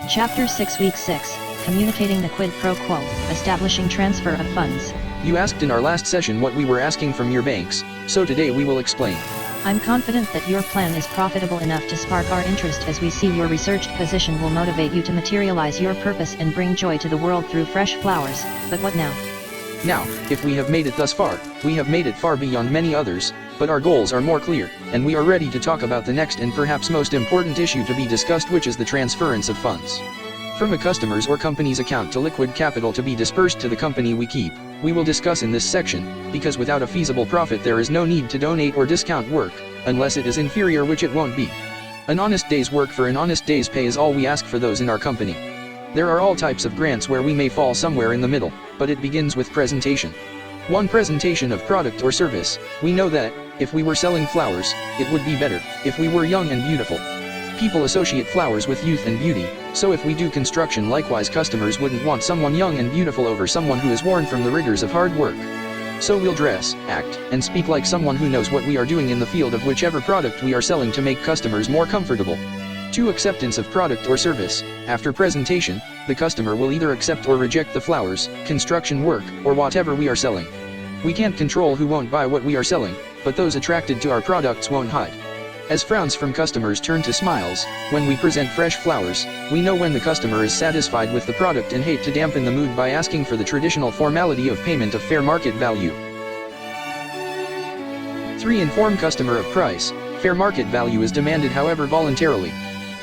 Chapter 6 Week 6, Communicating the Quid Pro Quo, Establishing Transfer of Funds. You asked in our last session what we were asking from your banks, so today we will explain. I'm confident that your plan is profitable enough to spark our interest, as we see your researched position will motivate you to materialize your purpose and bring joy to the world through fresh flowers. But what now? Now, if we have made it thus far, we have made it far beyond many others, but our goals are more clear, and we are ready to talk about the next and perhaps most important issue to be discussed, which is the transference of funds from a customer's or company's account to liquid capital to be dispersed to the company we keep. We will discuss in this section, because without a feasible profit there is no need to donate or discount work, unless it is inferior, which it won't be. An honest day's work for an honest day's pay is all we ask for those in our company. There are all types of grants where we may fall somewhere in the middle, but it begins with presentation. One presentation of product or service. We know that, if we were selling flowers, it would be better if we were young and beautiful. People associate flowers with youth and beauty, so if we do construction likewise, customers wouldn't want someone young and beautiful over someone who is worn from the rigors of hard work. So we'll dress, act, and speak like someone who knows what we are doing in the field of whichever product we are selling to make customers more comfortable. 2. Acceptance of product or service. After presentation, the customer will either accept or reject the flowers, construction work, or whatever we are selling. We can't control who won't buy what we are selling, but those attracted to our products won't hide. As frowns from customers turn to smiles, when we present fresh flowers, we know when the customer is satisfied with the product and hate to dampen the mood by asking for the traditional formality of payment of fair market value. 3. Inform customer of price. Fair market value is demanded, however voluntarily.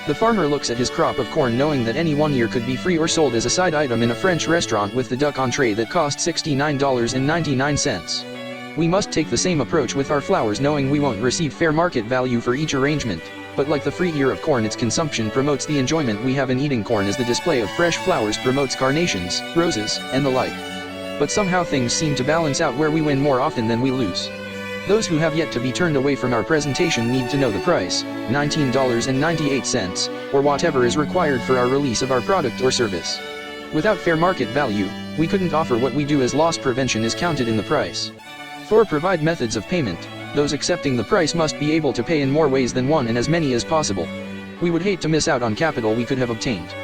The farmer looks at his crop of corn knowing that any one year could be free or sold as a side item in a French restaurant with the duck entree that costs $69.99. We must take the same approach with our flowers, knowing we won't receive fair market value for each arrangement, but like the free ear of corn, its consumption promotes the enjoyment we have in eating corn, as the display of fresh flowers promotes carnations, roses, and the like. But somehow things seem to balance out where we win more often than we lose. Those who have yet to be turned away from our presentation need to know the price, $19.98, or whatever is required for our release of our product or service. Without fair market value, we couldn't offer what we do, as loss prevention is counted in the price. 4. Provide methods of payment. Those accepting the price must be able to pay in more ways than one and as many as possible. We would hate to miss out on capital we could have obtained.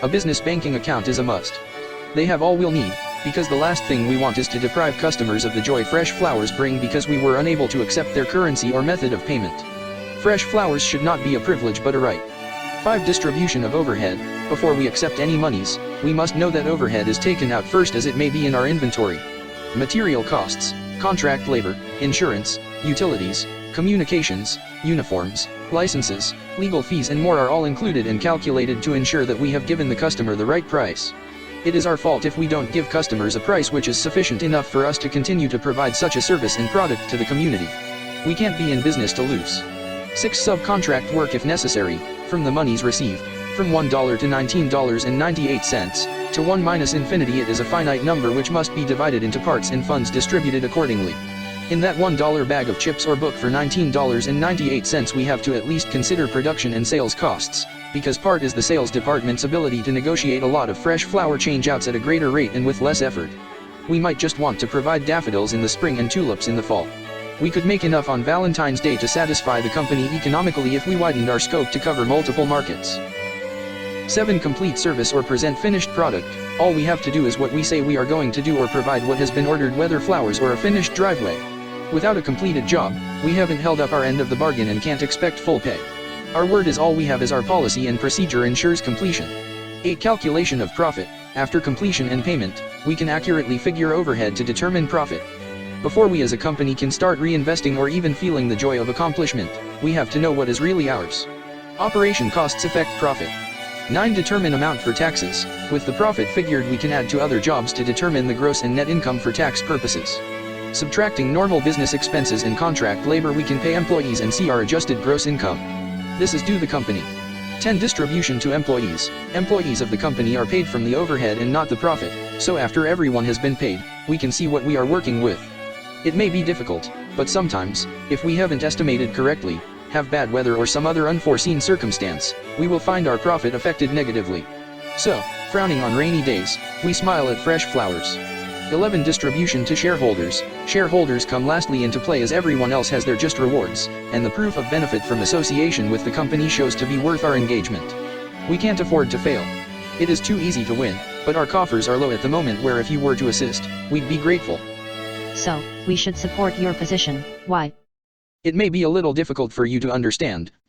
A business banking account is a must. They have all we'll need, because the last thing we want is to deprive customers of the joy fresh flowers bring because we were unable to accept their currency or method of payment. Fresh flowers should not be a privilege but a right. 5. Distribution of overhead. Before we accept any monies, we must know that overhead is taken out first, as it may be in our inventory. Material costs, contract labor, insurance, utilities, communications, uniforms, licenses, legal fees and more are all included and calculated to ensure that we have given the customer the right price. It is our fault if we don't give customers a price which is sufficient enough for us to continue to provide such a service and product to the community. We can't be in business to lose. 6. Subcontract work if necessary, from the monies received, from $1 to $19.98, to 1 minus infinity. It is a finite number which must be divided into parts and funds distributed accordingly. In that $1 bag of chips or book for $19.98, we have to at least consider production and sales costs, because part is the sales department's ability to negotiate a lot of fresh flower changeouts at a greater rate and with less effort. We might just want to provide daffodils in the spring and tulips in the fall. We could make enough on Valentine's Day to satisfy the company economically if we widened our scope to cover multiple markets. 7. Complete service or present finished product. All we have to do is what we say we are going to do or provide what has been ordered, whether flowers or a finished driveway. Without a completed job, we haven't held up our end of the bargain and can't expect full pay. Our word is all we have, as our policy and procedure ensures completion. 8. Calculation of profit. After completion and payment, we can accurately figure overhead to determine profit. Before we as a company can start reinvesting or even feeling the joy of accomplishment, we have to know what is really ours. Operation costs affect profit. 9. Determine amount for taxes. With the profit figured, we can add to other jobs to determine the gross and net income for tax purposes. Subtracting normal business expenses and contract labor, we can pay employees and see our adjusted gross income. This is due the company. 10. Distribution to employees. Employees of the company are paid from the overhead and not the profit, so after everyone has been paid, we can see what we are working with. It may be difficult, but sometimes, if we haven't estimated correctly, have bad weather or some other unforeseen circumstance, we will find our profit affected negatively. So, frowning on rainy days, we smile at fresh flowers. 11. Distribution to shareholders. Shareholders come lastly into play, as everyone else has their just rewards, and the proof of benefit from association with the company shows to be worth our engagement. We can't afford to fail. It is too easy to win, but our coffers are low at the moment where if you were to assist, we'd be grateful. So, we should support your position. Why? It may be a little difficult for you to understand,